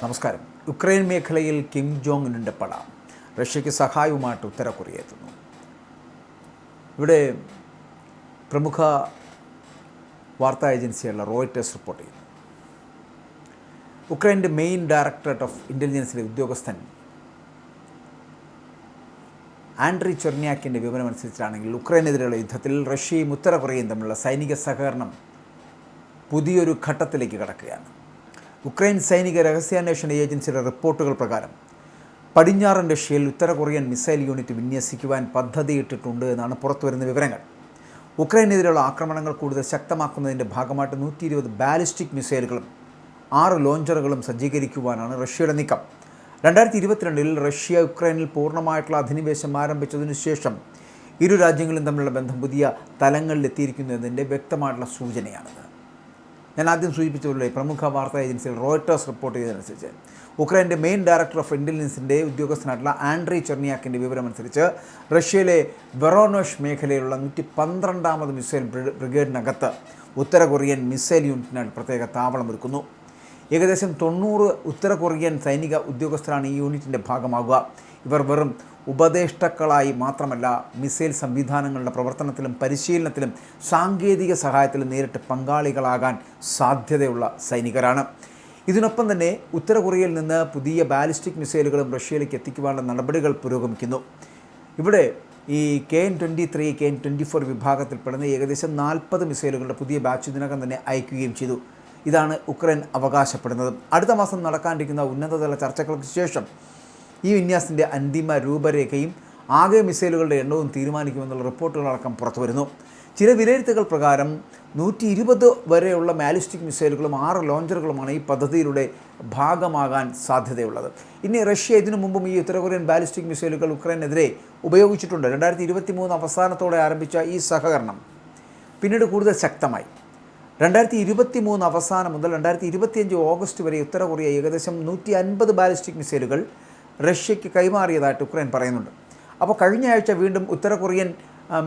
നമസ്കാരം. യുക്രൈൻ മേഖലയിൽ Kim Jong ഉന്നിൻ്റെ പട റഷ്യയ്ക്ക് സഹായവുമായിട്ട് ഉത്തര കൊറിയ എത്തുന്നു. ഇവിടെ പ്രമുഖ വാർത്താ ഏജൻസിയുള്ള റോയിറ്റേഴ്സ് റിപ്പോർട്ട് ചെയ്യുന്നു. യുക്രൈൻ്റെ മെയിൻ ഡയറക്ടറേറ്റ് ഓഫ് ഇൻ്റലിജൻസിലെ ഉദ്യോഗസ്ഥൻ ആൻഡ്രി ചെർണിയാക്കിൻ്റെ വിവരമനുസരിച്ചാണെങ്കിൽ യുക്രൈനെതിരെയുള്ള യുദ്ധത്തിൽ റഷ്യയും ഉത്തര കൊറിയയും തമ്മിലുള്ള സൈനിക സഹകരണം പുതിയൊരു ഘട്ടത്തിലേക്ക് കടക്കുകയാണ്. യുക്രൈൻ സൈനിക രഹസ്യാന്വേഷണ ഏജൻസിയുടെ റിപ്പോർട്ടുകൾ പ്രകാരം പടിഞ്ഞാറൻ റഷ്യയിൽ ഉത്തര കൊറിയൻ മിസൈൽ യൂണിറ്റ് വിന്യസിക്കുവാൻ പദ്ധതിയിട്ടിട്ടുണ്ട് എന്നാണ് പുറത്തുവരുന്ന വിവരങ്ങൾ. യുക്രൈനെതിരെയുള്ള ആക്രമണങ്ങൾ കൂടുതൽ ശക്തമാക്കുന്നതിൻ്റെ ഭാഗമായിട്ട് 120 ബാലിസ്റ്റിക് മിസൈലുകളും 6 ലോഞ്ചറുകളും സജ്ജീകരിക്കുവാനാണ് റഷ്യയുടെ നീക്കം. 2022 റഷ്യ യുക്രൈനിൽ പൂർണ്ണമായിട്ടുള്ള അധിനിവേശം ആരംഭിച്ചതിനു ശേഷം ഇരു രാജ്യങ്ങളും തമ്മിലുള്ള ബന്ധം പുതിയ തലങ്ങളിലെത്തിയിരിക്കുന്നു എന്നതിൻ്റെ വ്യക്തമായിട്ടുള്ള സൂചനയാണിത്. ഞാൻ ആദ്യം സൂചിപ്പിച്ചതുപോലെ പ്രമുഖ വാർത്താ ഏജൻസികൾ റോയിറ്റേഴ്സ് റിപ്പോർട്ട് ചെയ്തതനുസരിച്ച് യുക്രൈൻ്റെ മെയിൻ ഡയറക്ടർ ഓഫ് ഇൻ്റലിജൻസിൻ്റെ ഉദ്യോഗസ്ഥനായിട്ടുള്ള ആൻഡ്രി ചെർണിയാക്കിൻ്റെ വിവരമനുസരിച്ച് റഷ്യയിലെ വെറോനോഷ് മേഖലയിലുള്ള 112ാമത് മിസൈൽ ബ്രിഗേഡിനകത്ത് ഉത്തര കൊറിയൻ മിസൈൽ യൂണിറ്റിനായി പ്രത്യേക താവളമൊരുക്കുന്നു. ഏകദേശം 90 ഉത്തര കൊറിയൻ സൈനിക ഉദ്യോഗസ്ഥരാണ് ഈ യൂണിറ്റിൻ്റെ ഭാഗമാകുക. ഇവർ വെറും ഉപദേഷ്ടാക്കളായി മാത്രമല്ല, മിസൈൽ സംവിധാനങ്ങളുടെ പ്രവർത്തനത്തിലും പരിശീലനത്തിലും സാങ്കേതിക സഹായത്തിലും നേരിട്ട് പങ്കാളികളാകാൻ സാധ്യതയുള്ള സൈനികരാണ്. ഇതിനൊപ്പം തന്നെ ഉത്തര കൊറിയയിൽ നിന്ന് പുതിയ ബാലിസ്റ്റിക് മിസൈലുകളും റഷ്യയിലേക്ക് എത്തിക്കുവാനുള്ള നടപടികൾ പുരോഗമിക്കുന്നു. ഇവിടെ ഈ KN-23, KN-24 വിഭാഗത്തിൽപ്പെടുന്ന ഏകദേശം 40 മിസൈലുകളുടെ പുതിയ ബാച്ച് ഇതിനകം തന്നെ അയക്കുകയും ചെയ്തു. ഇതാണ് യുക്രൈൻ അവകാശപ്പെടുന്നത്. അടുത്ത മാസം നടക്കാനിരിക്കുന്ന ഉന്നതതല ചർച്ചകൾക്ക് ശേഷം ഈ വിന്യാസത്തിൻ്റെ അന്തിമ രൂപരേഖയും ആകെ മിസൈലുകളുടെ എണ്ണവും തീരുമാനിക്കുമെന്നുള്ള റിപ്പോർട്ടുകളടക്കം പുറത്തു വരുന്നു. ചില വിലയിരുത്തലുകൾ പ്രകാരം 120 വരെയുള്ള ബാലിസ്റ്റിക് മിസൈലുകളും 6 ലോഞ്ചറുകളുമാണ് ഈ പദ്ധതിയിലൂടെ ഭാഗമാകാൻ സാധ്യതയുള്ളത്. ഇനി റഷ്യ ഇതിനു മുമ്പും ഈ ഉത്തര കൊറിയൻ ബാലിസ്റ്റിക് മിസൈലുകൾ യുക്രൈനെതിരെ ഉപയോഗിച്ചിട്ടുണ്ട്. 2023 അവസാനത്തോടെ ആരംഭിച്ച ഈ സഹകരണം പിന്നീട് കൂടുതൽ ശക്തമായി. 2023 അവസാനം മുതൽ 2025 ഓഗസ്റ്റ് വരെ ഉത്തര കൊറിയ ഏകദേശം 150 ബാലിസ്റ്റിക് മിസൈലുകൾ റഷ്യയ്ക്ക് കൈമാറിയതായിട്ട് യുക്രൈൻ പറയുന്നുണ്ട്. അപ്പോൾ കഴിഞ്ഞ ആഴ്ച വീണ്ടും ഉത്തര കൊറിയൻ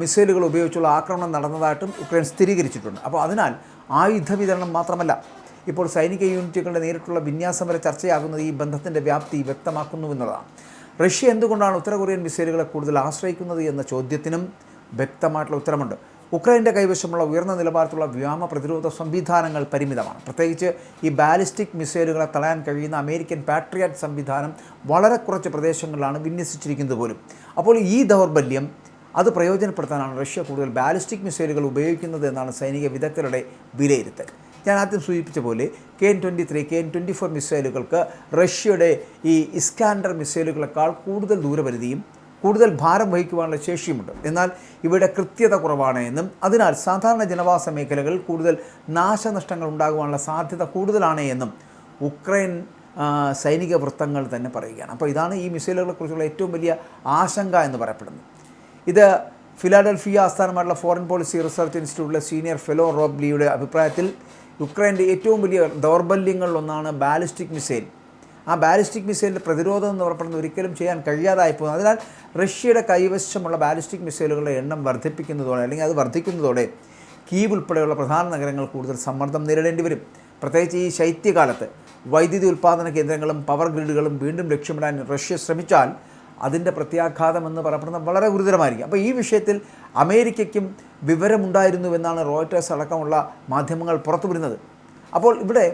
മിസൈലുകൾ ഉപയോഗിച്ചുള്ള ആക്രമണം നടന്നതായിട്ടും യുക്രൈൻ സ്ഥിരീകരിച്ചിട്ടുണ്ട്. അപ്പോൾ അതിനാൽ ആയുധ വിതരണം മാത്രമല്ല, ഇപ്പോൾ സൈനിക യൂണിറ്റുകളുടെ നേരിട്ടുള്ള വിന്യാസം വരെ ചർച്ചയാകുന്നത് ഈ ബന്ധത്തിൻ്റെ വ്യാപ്തി വ്യക്തമാക്കുന്നുവെന്നതാണ്. റഷ്യ എന്തുകൊണ്ടാണ് ഉത്തര കൊറിയൻ മിസൈലുകളെ കൂടുതൽ ആശ്രയിക്കുന്നത് എന്ന ചോദ്യത്തിനും വ്യക്തമായിട്ടുള്ള ഉത്തരമുണ്ട്. യുക്രൈൻ്റെ കൈവശമുള്ള ഉയർന്ന നിലവാരത്തിലുള്ള വ്യോമ പ്രതിരോധ സംവിധാനങ്ങൾ പരിമിതമാണ്. പ്രത്യേകിച്ച് ഈ ബാലിസ്റ്റിക് മിസൈലുകളെ തടയാൻ കഴിയുന്ന അമേരിക്കൻ പാട്രിയറ്റ് സംവിധാനം വളരെ കുറച്ച് പ്രദേശങ്ങളിലാണ് വിന്യസിച്ചിരിക്കുന്നത് പോലും. അപ്പോൾ ഈ ദൗർബല്യം അത് പ്രയോജനപ്പെടുത്താനാണ് റഷ്യ കൂടുതൽ ബാലിസ്റ്റിക് മിസൈലുകൾ ഉപയോഗിക്കുന്നത് എന്നാണ് സൈനിക വിദഗ്ധരുടെ വിലയിരുത്തൽ. ഞാൻ ആദ്യം സൂചിപ്പിച്ച പോലെ KN-23, KN-24 മിസൈലുകൾക്ക് റഷ്യയുടെ ഈ ഇസ്കാൻഡർ മിസൈലുകളെക്കാൾ കൂടുതൽ ദൂരപരിധിയും കൂടുതൽ ഭാരം വഹിക്കുവാനുള്ള ശേഷിയുമുണ്ട്. എന്നാൽ ഇവയുടെ കൃത്യത കുറവാണ് എന്നും അതിനാൽ സാധാരണ ജനവാസ മേഖലകളിൽ കൂടുതൽ നാശനഷ്ടങ്ങൾ ഉണ്ടാകുവാനുള്ള സാധ്യത കൂടുതലാണ് എന്നും യുക്രൈൻ സൈനിക വൃത്തങ്ങൾ തന്നെ പറയുകയാണ്. അപ്പോൾ ഇതാണ് ഈ മിസൈലുകളെക്കുറിച്ചുള്ള ഏറ്റവും വലിയ ആശങ്ക എന്ന് പറയപ്പെടുന്നത്. ഇത് ഫിലാഡൽഫിയ ആസ്ഥാനമായിട്ടുള്ള ഫോറിൻ പോളിസി റിസർച്ച് ഇൻസ്റ്റിറ്റ്യൂട്ടിലെ സീനിയർ ഫെലോ റോബ് ലീയുടെ അഭിപ്രായത്തിൽ യുക്രൈൻ്റെ ഏറ്റവും വലിയ ദൗർബല്യങ്ങളിലൊന്നാണ് ബാലിസ്റ്റിക് മിസൈൽ. ആ ബാലിസ്റ്റിക് മിസൈലിൻ്റെ പ്രതിരോധം എന്ന് പറയപ്പെടുന്നത് ഒരിക്കലും ചെയ്യാൻ കഴിയാതായി പോകുന്നു. അതിനാൽ റഷ്യയുടെ കൈവശമുള്ള ബാലിസ്റ്റിക് മിസൈലുകളുടെ എണ്ണം വർദ്ധിപ്പിക്കുന്നതോടെ അല്ലെങ്കിൽ അത് വർദ്ധിക്കുന്നതോടെ കീവ് ഉൾപ്പെടെയുള്ള പ്രധാന നഗരങ്ങൾ കൂടുതൽ സമ്മർദ്ദം നേരിടേണ്ടി വരും. പ്രത്യേകിച്ച് ഈ ശൈത്യകാലത്ത് വൈദ്യുതി ഉൽപ്പാദന കേന്ദ്രങ്ങളും പവർ ഗ്രിഡുകളും വീണ്ടും ലക്ഷ്യമിടാൻ റഷ്യ ശ്രമിച്ചാൽ അതിൻ്റെ പ്രത്യാഘാതം എന്ന് പറയപ്പെടുന്നത് വളരെ ഗുരുതരമായിരിക്കും. അപ്പോൾ ഈ വിഷയത്തിൽ അമേരിക്കയ്ക്കും വിവരമുണ്ടായിരുന്നുവെന്നാണ് റോയിറ്റേഴ്സ് അടക്കമുള്ള മാധ്യമങ്ങൾ പുറത്തു വരുന്നത്. അപ്പോൾ ഇവിടെ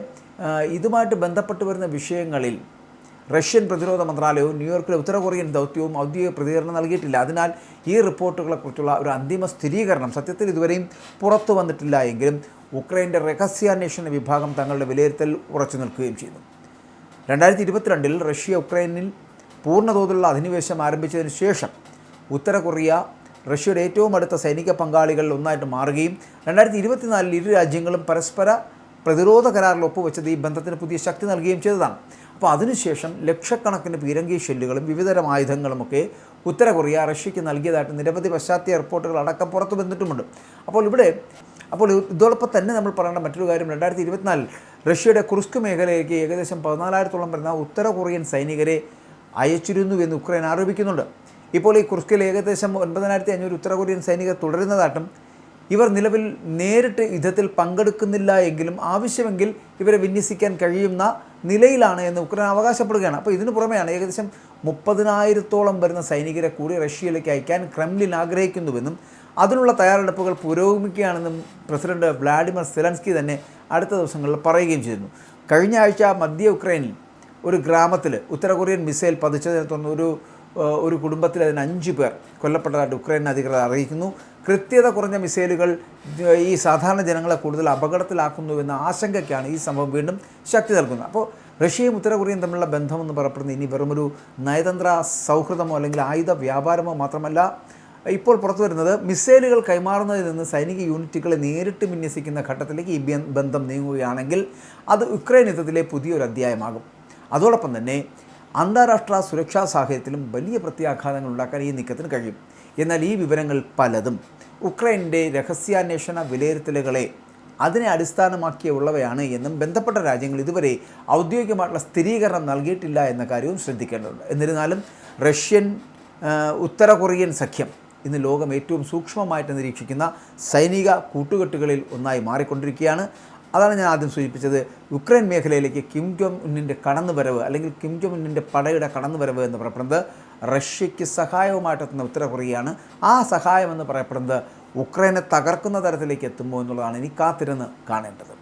ഇതുമായിട്ട് ബന്ധപ്പെട്ട് വരുന്ന വിഷയങ്ങളിൽ റഷ്യൻ പ്രതിരോധ മന്ത്രാലയവും ന്യൂയോർക്കിലെ ഉത്തര കൊറിയൻ ദൗത്യവും ഔദ്യോഗിക പ്രതികരണം നൽകിയിട്ടില്ല. അതിനാൽ ഈ റിപ്പോർട്ടുകളെക്കുറിച്ചുള്ള ഒരു അന്തിമ സ്ഥിരീകരണം സത്യത്തിൽ ഇതുവരെയും പുറത്തു വന്നിട്ടില്ല എങ്കിലും യുക്രൈൻ്റെ രഹസ്യാന്വേഷണ വിഭാഗം തങ്ങളുടെ വിലയിരുത്തൽ ഉറച്ചു നിൽക്കുകയും ചെയ്യുന്നു. 2022 റഷ്യ യുക്രൈനിൽ പൂർണ്ണതോതിലുള്ള അധിനിവേശം ആരംഭിച്ചതിന് ശേഷം ഉത്തര കൊറിയ റഷ്യയുടെ ഏറ്റവും അടുത്ത സൈനിക പങ്കാളികളിൽ ഒന്നായിട്ട് മാറുകയും 2024 ഇരു രാജ്യങ്ങളും പരസ്പര പ്രതിരോധ കരാറിൽ ഒപ്പുവെച്ചത് ഈ ബന്ധത്തിന് പുതിയ ശക്തി നൽകുകയും ചെയ്തതാണ്. അപ്പോൾ അതിനുശേഷം ലക്ഷക്കണക്കിന് പീരങ്കി ഷെല്ലുകളും വിവിധതരം ആയുധങ്ങളുമൊക്കെ ഉത്തര കൊറിയ റഷ്യയ്ക്ക് നൽകിയതായിട്ട് നിരവധി പശ്ചാത്തല റിപ്പോർട്ടുകൾ അടക്കം പുറത്തു വന്നിട്ടുമുണ്ട്. അപ്പോൾ ഇതോടൊപ്പം തന്നെ നമ്മൾ പറയേണ്ട മറ്റൊരു കാര്യം, 2024 റഷ്യയുടെ കുർസ്ക് മേഖലയിലേക്ക് ഏകദേശം 14,000-ഓളം വരുന്ന ഉത്തര കൊറിയൻ സൈനികരെ അയച്ചിരുന്നുവെന്ന് യുക്രൈൻ ആരോപിക്കുന്നുണ്ട്. ഇപ്പോൾ ഈ കുർസ്കിൽ ഏകദേശം 9,500 ഉത്തര കൊറിയൻ സൈനികർ തുടരുന്നതായിട്ടും ഇവർ നിലവിൽ നേരിട്ട് യുദ്ധത്തിൽ പങ്കെടുക്കുന്നില്ല എങ്കിലും ആവശ്യമെങ്കിൽ ഇവരെ വിന്യസിക്കാൻ കഴിയുന്ന നിലയിലാണ് എന്ന് ഉക്രൈൻ അവകാശപ്പെടുകയാണ്. അപ്പോൾ ഇതിനു പുറമെയാണ് ഏകദേശം 30,000-ഓളം വരുന്ന സൈനികരെ കൂടി റഷ്യയിലേക്ക് അയക്കാൻ ക്രെംലിൻ ആഗ്രഹിക്കുന്നുവെന്നും അതിനുള്ള തയ്യാറെടുപ്പുകൾ പുരോഗമിക്കുകയാണെന്നും പ്രസിഡന്റ് വ്ളാഡിമിർ സെലൻസ്കി തന്നെ അടുത്ത ദിവസങ്ങളിൽ പറയുകയും ചെയ്തിരുന്നു. കഴിഞ്ഞ ആഴ്ച മധ്യ ഉക്രൈനിൽ ഒരു ഗ്രാമത്തിൽ ഉത്തര കൊറിയൻ മിസൈൽ പതിച്ചതിനെ തുടർന്ന് ഒരു കുടുംബത്തിൽ അതിന് 5 പേർ കൊല്ലപ്പെട്ടതായിട്ട് ഉക്രൈൻ അധികൃതർ അറിയിക്കുന്നു. കൃത്യത കുറഞ്ഞ മിസൈലുകൾ ഈ സാധാരണ ജനങ്ങളെ കൂടുതൽ അപകടത്തിലാക്കുന്നുവെന്ന ആശങ്കയ്ക്കാണ് ഈ സംഭവം വീണ്ടും ശക്തി നൽകുന്നത്. അപ്പോൾ റഷ്യയും ഉത്തര കൊറിയയും തമ്മിലുള്ള ബന്ധമെന്ന് പറയപ്പെടുന്നത് ഇനി വെറുമൊരു നയതന്ത്ര സൗഹൃദമോ അല്ലെങ്കിൽ ആയുധ വ്യാപാരമോ മാത്രമല്ല, ഇപ്പോൾ പുറത്തു വരുന്നത് മിസൈലുകൾ കൈമാറുന്നതിൽ നിന്ന് സൈനിക യൂണിറ്റുകളെ നേരിട്ട് വിന്യസിക്കുന്ന ഘട്ടത്തിലേക്ക് ഈ ബന്ധം നീങ്ങുകയാണെങ്കിൽ അത് യുക്രൈൻ യുദ്ധത്തിലെ പുതിയൊരു അധ്യായമാകും. അതോടൊപ്പം തന്നെ അന്താരാഷ്ട്ര സുരക്ഷാ സാഹചര്യത്തിലും വലിയ പ്രത്യാഘാതങ്ങൾ ഉണ്ടാക്കാൻ ഈ നീക്കത്തിന് കഴിയും. എന്നാൽ ഈ വിവരങ്ങൾ പലതും ഉക്രൈനിൻ്റെ രഹസ്യാന്വേഷണ വിലയിരുത്തലുകളെ അതിനെ അടിസ്ഥാനമാക്കിയുള്ളവയാണ് എന്നും ബന്ധപ്പെട്ട രാജ്യങ്ങൾ ഇതുവരെ ഔദ്യോഗികമായിട്ടുള്ള സ്ഥിരീകരണം നൽകിയിട്ടില്ല എന്ന കാര്യവും ശ്രദ്ധിക്കേണ്ടതുണ്ട്. എന്നിരുന്നാലും റഷ്യൻ ഉത്തര കൊറിയൻ സഖ്യം ഇന്ന് ലോകം ഏറ്റവും സൂക്ഷ്മമായിട്ട് നിരീക്ഷിക്കുന്ന സൈനിക കൂട്ടുകെട്ടുകളിൽ ഒന്നായി മാറിക്കൊണ്ടിരിക്കുകയാണ്. അതാണ് ഞാൻ ആദ്യം സൂചിപ്പിച്ചത്. യുക്രൈൻ മേഖലയിലേക്ക് കിം ജോങ് ഉന്നിൻ്റെ കടന്നുവരവ് അല്ലെങ്കിൽ കിം ജോങ് ഉന്നിൻ്റെ പടയുടെ കടന്നുവരവ് എന്ന് പറയപ്പെടുന്നത് റഷ്യയ്ക്ക് സഹായവുമായിട്ടെത്തുന്ന ഉത്തര കൊറിയയാണ്. ആ സഹായം എന്ന് പറയപ്പെടുന്നത് ഉക്രൈനെ തകർക്കുന്ന തരത്തിലേക്ക് എത്തുമ്പോൾ എന്നുള്ളതാണ് ഇനി കാത്തിരുന്ന് കാണേണ്ടത്.